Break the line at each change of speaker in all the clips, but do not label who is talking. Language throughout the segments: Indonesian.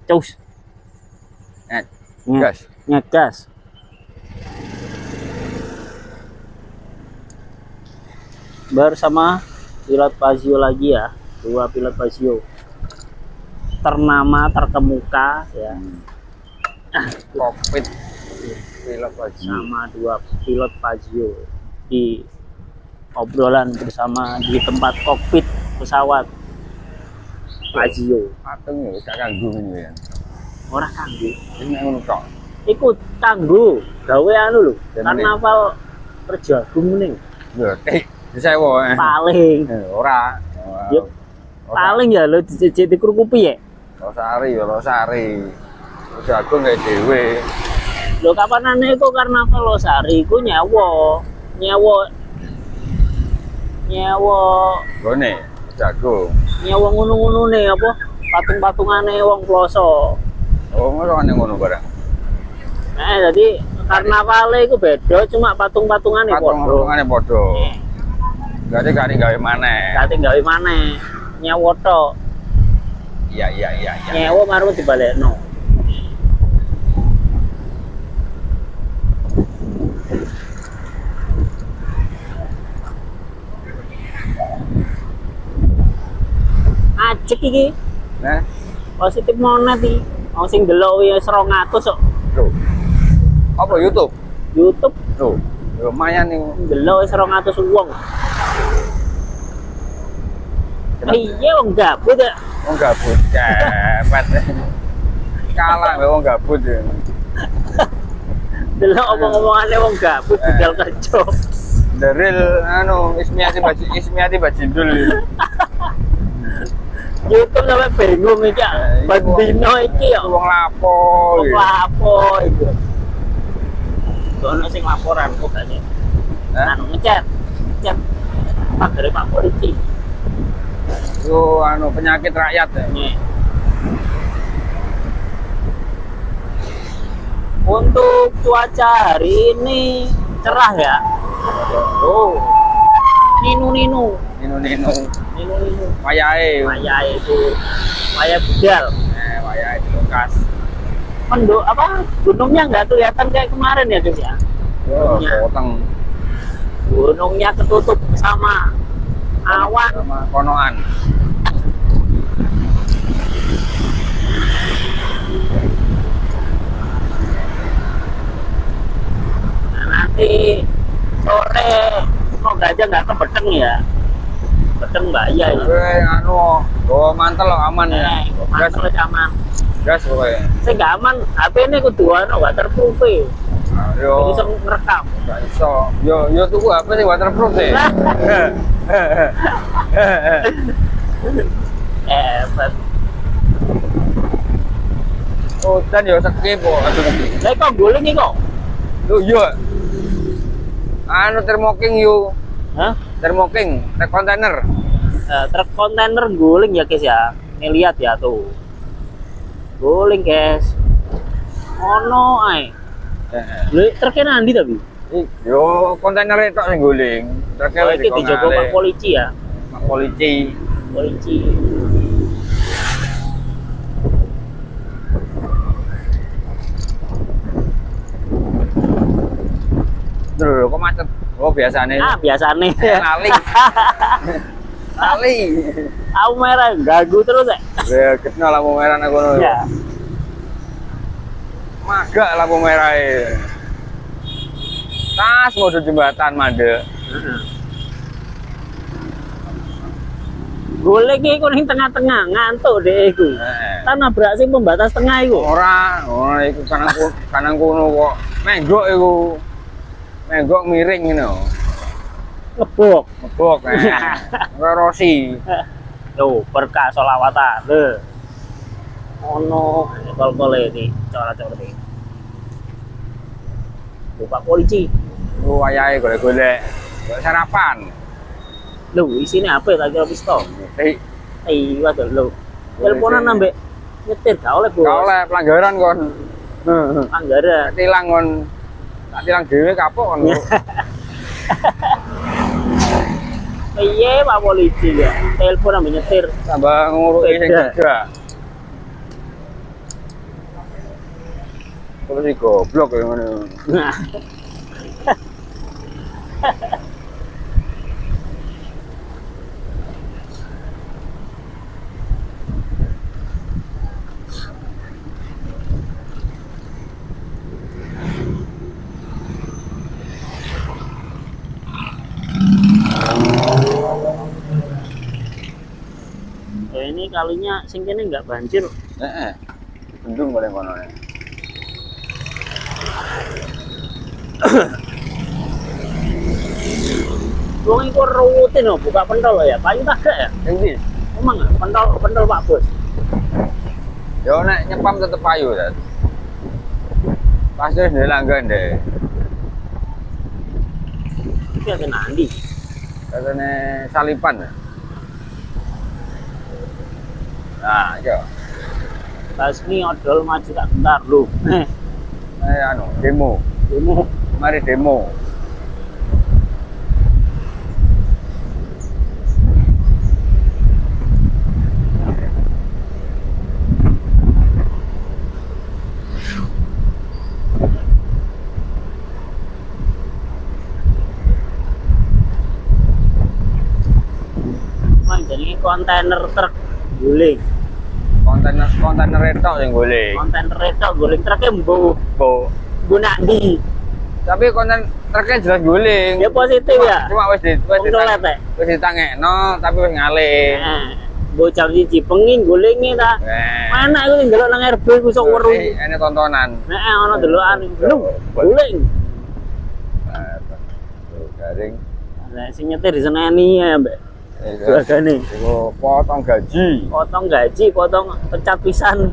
cus.
Gas.
Ngegas. Bersama pilot Pasio lagi ya, 2 pilot Pasio ternama terkemuka ya.
Kokpit pilot Pasio
Sama 2 pilot Pasio di obrolan bersama di tempat kokpit pesawat Pasio.
patung ya gak kanggo ini ya.
Ora kanggo.
Ini ngono tok.
Ikut kanggo gawe anu lho,
Gimana?
karnaval Perjagung ning.
Lho, disewa.
Paling
Ora.
Yuk. Paling ya lo dikrukupi ya.
Losari ya Losari. Jagung gawe dhewe.
Lo kapanane iku karnaval Losari iku nyewa
Gone jagung.
nyewa ngono-ngono nih apa patung-patungane wong ploso.
Oh, ngono kan ngono barang.
Jadi karnavalnya itu beda, cuma patung-patungane podo.
Patung-patungane padha. Berarti kali gawe maneh.
Kate gawe maneh, nyewa tok.
Iya.
Nyewa baru dibalekno. Ajek iki
Nah,
positif monet iki. Wong sing delok wis 200 kok.
lho. Apa YouTube?
YouTube
Lho, lumayan nih.
delok wis 200 wong. Iya wong gabut ya.
Wong gabut. Cepet. Kalah mbek wong gabut ya.
Delok omong-omongane wong gabut budal kerja.
Deril anu Ismiati Bajindul.
YouTube sampe bingung iki ya. Bandino iki ya.
Wong lapo
Wong
gitu.
lapo iku. Ono sing laporan kok gak sih?
Hah?
Anu ngechat. Pak dari Pak Polisi.
Itu anu penyakit rakyat ya.
Nih. Untuk cuaca hari ini cerah ya. Oh. Ninu.
Nino.
Ninu.
Wayahe.
Maya itu Maya budal.
Wayahe dilukas.
Apa gunungnya nggak kelihatan kayak kemarin ya guys ya.
Yo,
Gunungnya.
potong
Gunungnya ketutup sama awan.
sama konoan.
Nah, nanti sore semoga aja nggak kebeteng ya. Beteng bahaya ya.
Anu, bawa mantel lo aman ya. Gas,
Mantel aman.
gas pokoknya.
Saya nggak aman. HP ini kudu waterproof ya.
Yo,
Bisa ngerekam.
gak iso. Yo tuku apa sih waterproof sih?
Hebat.
Oh, dan yo skip kok.
Lah kok guling iki kok?
Lu yo. Anu thermoking yo.
Hah?
Thermoking, trek kontainer.
Truk kontainer guling ya guys ya. Nih lihat ya tuh. Guling guys. Ono ae. Lha truknya nanti tapi.
Yo kontainer itu sing guling. Truknya
Oh,
wis
iki dijogo Pak Polisi ya.
Pak Polisi.
Polisi.
Lho, kok macet? Oh, biasanya.
Biasa nih.
Lali. Lali.
Aku merah ganggu terus ya.
Ya, ketno lampu merah nang kono.
Ya.
Magak lampu merah e. Tas mode jembatan mandek.
Golek iki ning tengah-tengah ngantuk deh iku. Kan nabrak sing pembatas tengah iku.
Ora iku kanan kono kok. Menggok iku. Menggok miring ngono.
Ngebok.
Ngebok. Ora rosi.
Tuh, berkah sholawatan. Lho. Ono kol-kole iki, cara-cara iki. Pak Polisi.
Lu wayahe golek-golek. Golek sarapan.
Lho, isine apa ya kira pistol? Iya tuh lho. Teleponan ambek nyetir gak oleh, Bos.
Gak oleh pelanggaran kon.
Anggaran.
Tilang kon. Tak tilang dhewe kapok kon.
Iya, Pak Polisi ya. Telepon ambek nyetir.
Tambah nguruki sing
Beda.
kerja. Solusi goblok ya ngono.
Nah, ini kalinya sing kene nggak banjir.
Heeh. Bendung paling kono.
Wong iku rutin lho buka pentol lho ya. Payu tak gak ya?
Sing ndi?
Emang pentol Pak Bos.
Yo nek nyepam tetep payu ta. Pasti wis langgan deh.
Iki ada nandi.
Katanya salipan. Nah, iya.
Basmi odol maju tak bentar lho.
Anu, demo.
Demo.
Mari demo.
Mang jenenge kontainer truk guling.
Kontainer retok yang guling.
Kontainer itu guling truknya mbu nandi.
Tapi konten truknya jelas guling.
Ya positif ya.
Cuma wis ditangekno tapi wis ngalih.
Bocah siji pengin gulingnya ta. Mana iku ndelok nang RB ku sok weru.
Ini tontonan.
Heeh, ana delokan. Belum guling.
Garing.
Nah, sing nyetir diseneni ya, Mbak. Juragane.
Iku potong gaji.
Potong gaji, potong pecat pisan.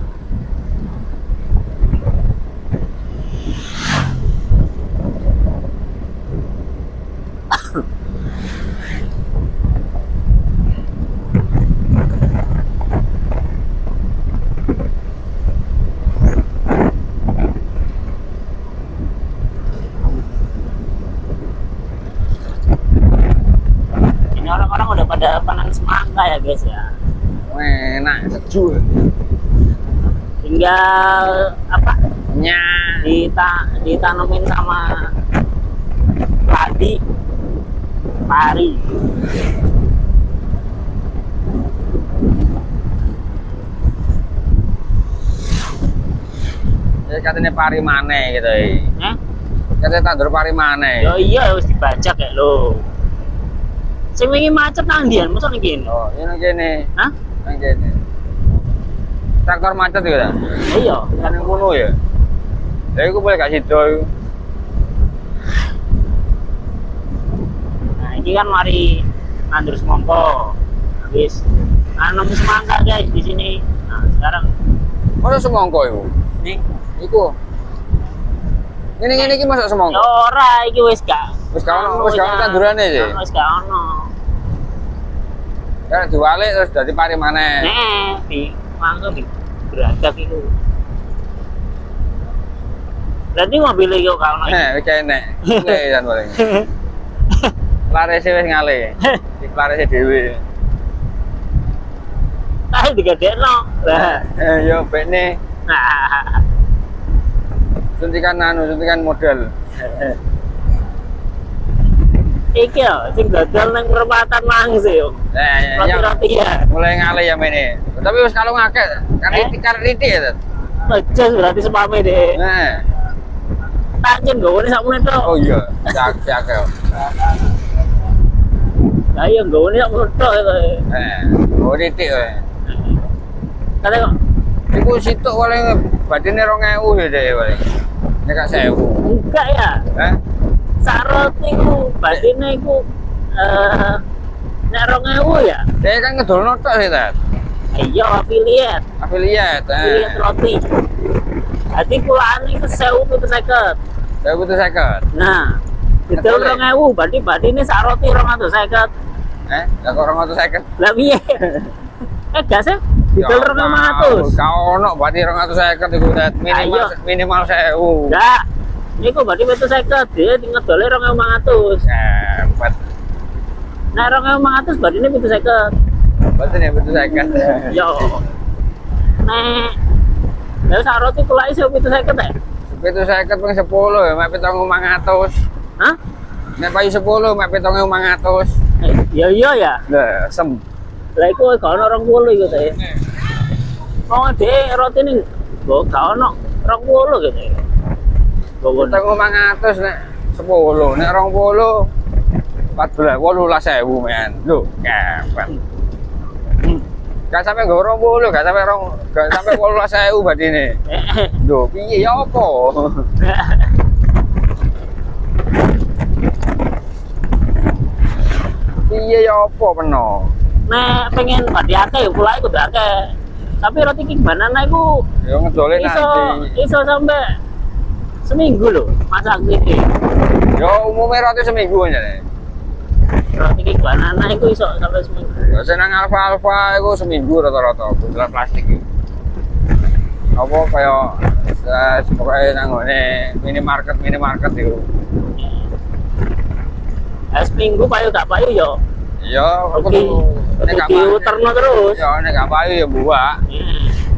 Ini orang-orang udah pada panen semangka ya guys ya.
Enak sejuk.
Tinggal apa?
Nyak.
Ditanemin sama padi, pari.
Ya katanya pari maneh gitu. Katanya tandur pari maneh.
Yo iya harus dibajak ya lo. Sing wingi macet nang ndian, mosok ning kene.
Oh, ini nang kene.
Hah?
Nang kene. Traktor macet gitu ta?
Iya,
Kan yang kuno ya. Ya iku boleh gak sido iku.
nah ini kan mari nandur semangka. Habis nanam semangka guys di sini. Nah, sekarang
Masa semongko iku?
nih
Iku. Ngene iki masa
ya
semongko.
ora iki wis gak.
Wis gak ono tandurane sih.
Wis gak ono.
Kan diwalik terus dadi pari maneh.
Di mangga di beragak itu. Berarti mobil iki kok ono.
Wis enek. Ngalih kan paling. Larese wis ngalih. Di larese dhewe.
Kae digedekno. Lah,
Yo bekne suntikan modal.
iki yo sing dodol nang perempatan Mangsi yo. Roti-roti ya.
Mulai ngalih ya mene. Tapi wis kalau ngakeh kan ritik ya.
Bejes berarti sepame deh.
Nah.
Tanjen gawone sak menit tok.
Oh iya, akeh.
Lah iya gawone sak menit tok kok.
Oh ritik kowe.
Kate kok
Iku situk paling badine 2000 ya deh paling. Nek gak 1000.
enggak ya.
Hah?
Saroti ku batine iku nek 2000 ya.
Dia kan ngedolno tok sih ta.
Iya affiliate.
Affiliate.
Affiliate roti. Dadi kulane iku 1050.
1050.
Nah, didol 2000 berarti batine sak roti 250.
Lah kok 250?
Lah piye? Gak sih? Didol 200.
Kau ono berarti 250 iku minimal 1000.
Enggak. Niku berarti 250 dia ngedole 200.
Hebat.
Nah 200 berarti ini 250.
Berarti nek 250.
Yo. Nek lha sak roti kulai 750 ya.
750 ping 10 ya, mek 7.500.
Hah?
Nek payu 10 mek 7.500.
Ya iya ya.
Lah, sem.
Lah iku gak ono 20 iku teh. Oh, dhek roti ning go gak ono 20 gitu. Gowo
7.500 nek 10, nek 20 14 18.000 men. Lho, kepet. Gak sampe nggo 20, gak sampe 18.000 badine. Lho, piye ya apa? Piye ya apa peno?
Nek pengen badi akeh ya pula iku akeh. Tapi roti king banana iku
Ya ngedole nanti.
iso sampai seminggu loh masak iki.
Ya umumnya roti seminggu aja nih.
Roti king banana iku iso sampai seminggu.
Ya senang alfa itu seminggu rata-rata bundelan plastik iki. Apa kaya pokoknya nang ngene minimarket itu.
Seminggu payu gak payu yo.
Ya, aku
Oke.
tuh nek gak
Diuterno terus.
Ya nek gak payu ya buah.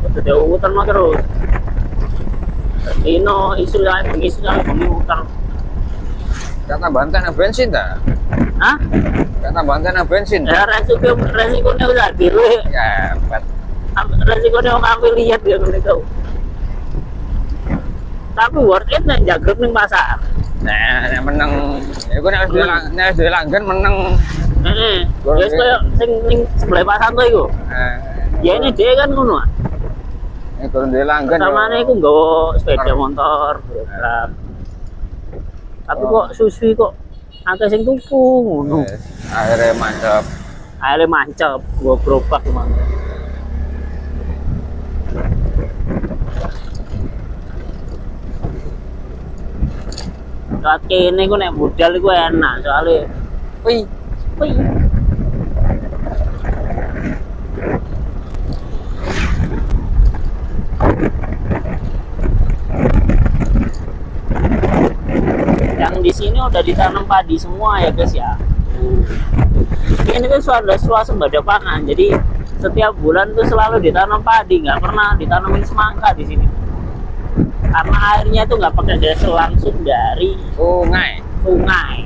Kudu diuterno terus. Dino isu bengi uter.
Kata banten bensin ta?
Hah?
Kata banten bensin.
Ya resikonya udah dhewe.
Ya, bet.
Resikonya wong ambil lihat dia ngene kau. Tapi worth it nek jagrep ning pasar.
Nah, nek meneng, iku nek wis duwe langgan meneng.
Heeh. Wis koyo sing ning sebelah pasar tuh iku. Ya ini dia kan ngono.
Nek durung duwe langgan.
Pertamane iku nggawa sepeda motor, berak. Tapi kok susu kok akeh sing tuku ngono.
Akhirnya mantap.
Akhirnya mancep, gua gerobak mantep. Saat kene ku nek budal iku enak soalnya
Wih,
wih. Yang di sini udah ditanam padi semua ya guys ya. Ini kan swasembada pangan, jadi setiap bulan tuh selalu ditanam padi, nggak pernah ditanamin semangka di sini. Karena airnya tuh nggak pakai diesel, langsung dari
sungai.
sungai.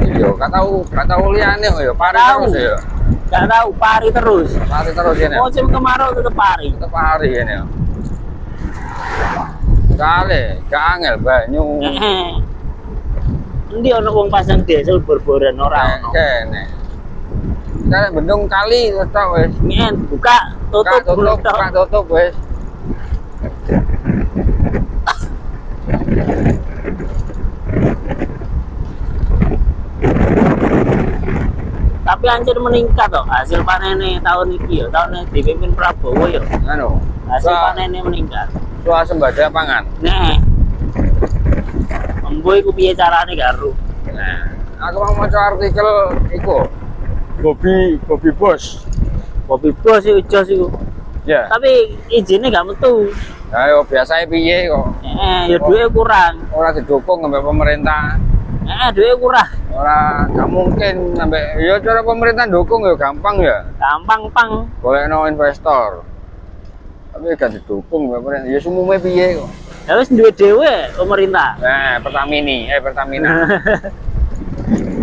Iya, gak tahu liane kok ya, pari
Tahu.
terus ya.
Nggak tahu, pari terus.
Pari terus ini.
Musim kemarau tetap pari.
Tetep pari ini. Kale, gak angel banyu.
Endi ono wong pasang diesel bor-boran ora ono.
Kene. Kale bendung kali tok wis.
Ngen buka tutup belum tok.
Buka tutup wis.
Tapi anjir meningkat toh hasil panennya tahun ini ya, tahun ini dipimpin Prabowo ya.
Anu,
Hasil panennya meningkat.
swasembada pangan.
Nih. Embo iku piye carane karo?
Nah, aku mau maca artikel iku. Bobby Bos.
Kopi bos iku jos iku.
Ya.
Tapi izinnya gak metu.
Ayo biasa piye kok.
Ya duwe kurang.
Ora didukung sampai pemerintah.
Duwe kurang.
Ora gak mungkin sampai ya cara pemerintah dukung ya gampang ya.
Gampang pang.
Golekno investor. Tapi gak didukung pemerintah. Ya sumume piye kok.
Ya wis duwe dhewe pemerintah.
Nah, Pertamina.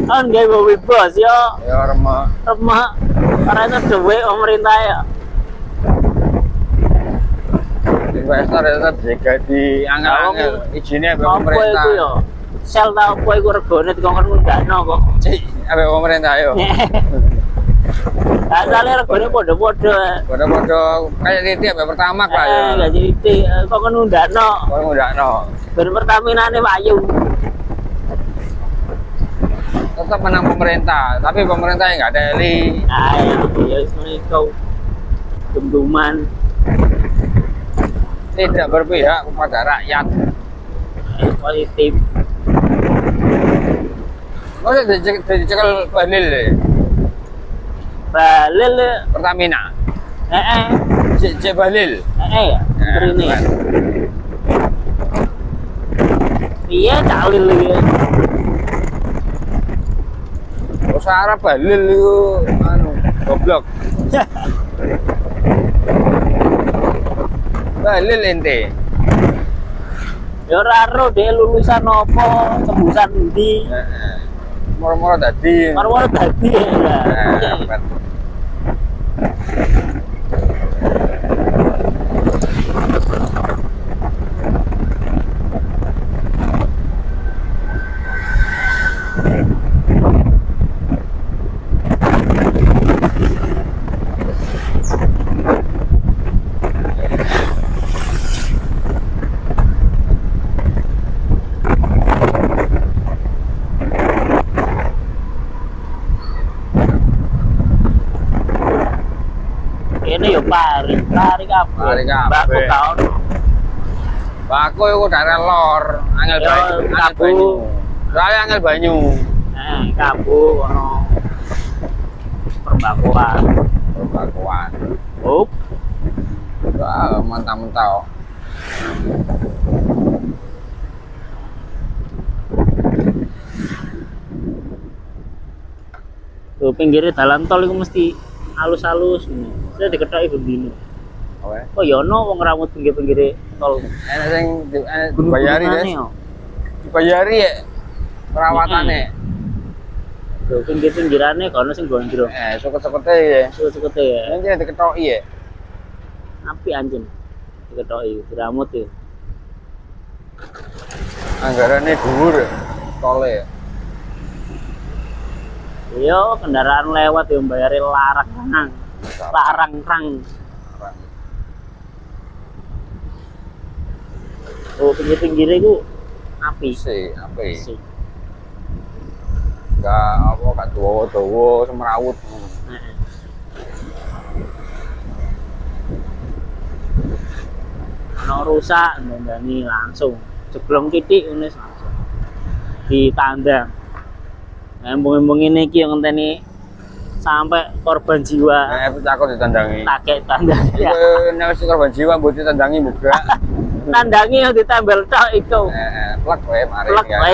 Kan gawe kopi bos yo.
Ya remah.
Remah. Karena itu duwe pemerintah ya.
Investor ya tetap jaga di angel-angel izinnya sampai
Apa
pemerintah.
iku yo? Sel ta apa iku regane dikon ngundakno kok.
Cik, sampai pemerintah yo.
Asale regane padha-padha.
Padha-padha kayak titik sampai pertama lah ya.
Gak jadi kok kon ngundakno.
Kok ngundakno.
Ben Pertaminane payu.
Tetap menang pemerintah, tapi pemerintah yang nggak ada eli.
Ya wis ngene iku. Dumduman.
Tidak berpihak kepada rakyat.
Positif.
Masa dicekel Balil ya?
Balil
Pertamina. Cek Balil.
ya. Ini.
bukan.
Iya calil iki.
Usaha Balil itu anu, Goblok. Balil ente.
Ya ora ero dhek lulusan apa, tembusan ndi.
Heeh. Moro-moro dadi.
Maro-maro dadi ya.
Heeh.
Ini yo pari kabeh.
Pari kabeh.
Mbakku gak ono.
Aku iku daerah lor, angel
Yo,
banyu. Angel
Kabu.
banyu. Saya angel banyu.
Kabu ono perbakuan.
Perbakuan.
Oh,
Wah, mantap-mantap.
tuh pinggirnya dalan tol itu mesti halus-halus ngono. Saya diketoki gendine.
Oke.
Oh ya ono wong rambut pinggir-pinggir tol.
Enak sing dibayari, Des.
Gunung-gunungane yo.
Dibayari ya perawatane.
Tuh pinggir-pinggirane kono sing gondrong.
Suket-sukete ya.
Suket-sukete ya.
Ini diketoki ya.
Api anjen. Diketoki diramut ya.
Anggarannya dhuwur tole ya.
Iya, kendaraan lewat ya bayari larang rang. Oh, pinggir-pinggirnya itu api.
Api.
Sih.
Gak dawa-dawa semrawut.
Heeh. Ono rusak ndandani langsung. Jeblong titik ngono langsung. Ditandang. Embung-embung ini iki yang ngenteni sampai korban jiwa.
Aku takut ditandangi.
Takek tandang. Ya.
Nek wis korban jiwa mbok ditandangi buka.
Nandangi yang ditambel tok iku.
Plek wae mari.
Plek wae.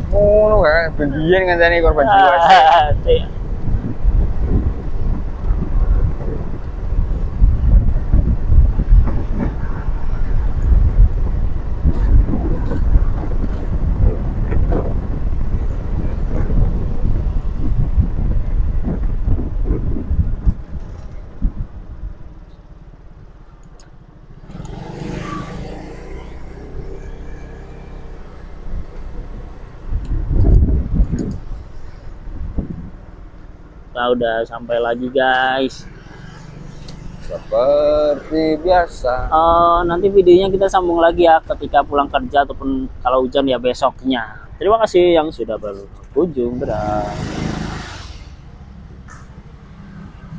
Ngono kan bendian ngenteni korban jiwa.
Sih. Kita udah sampai lagi guys.
Seperti biasa.
Nanti videonya kita sambung lagi ya ketika pulang kerja ataupun kalau hujan ya besoknya. Terima kasih yang sudah berkunjung. Dadah.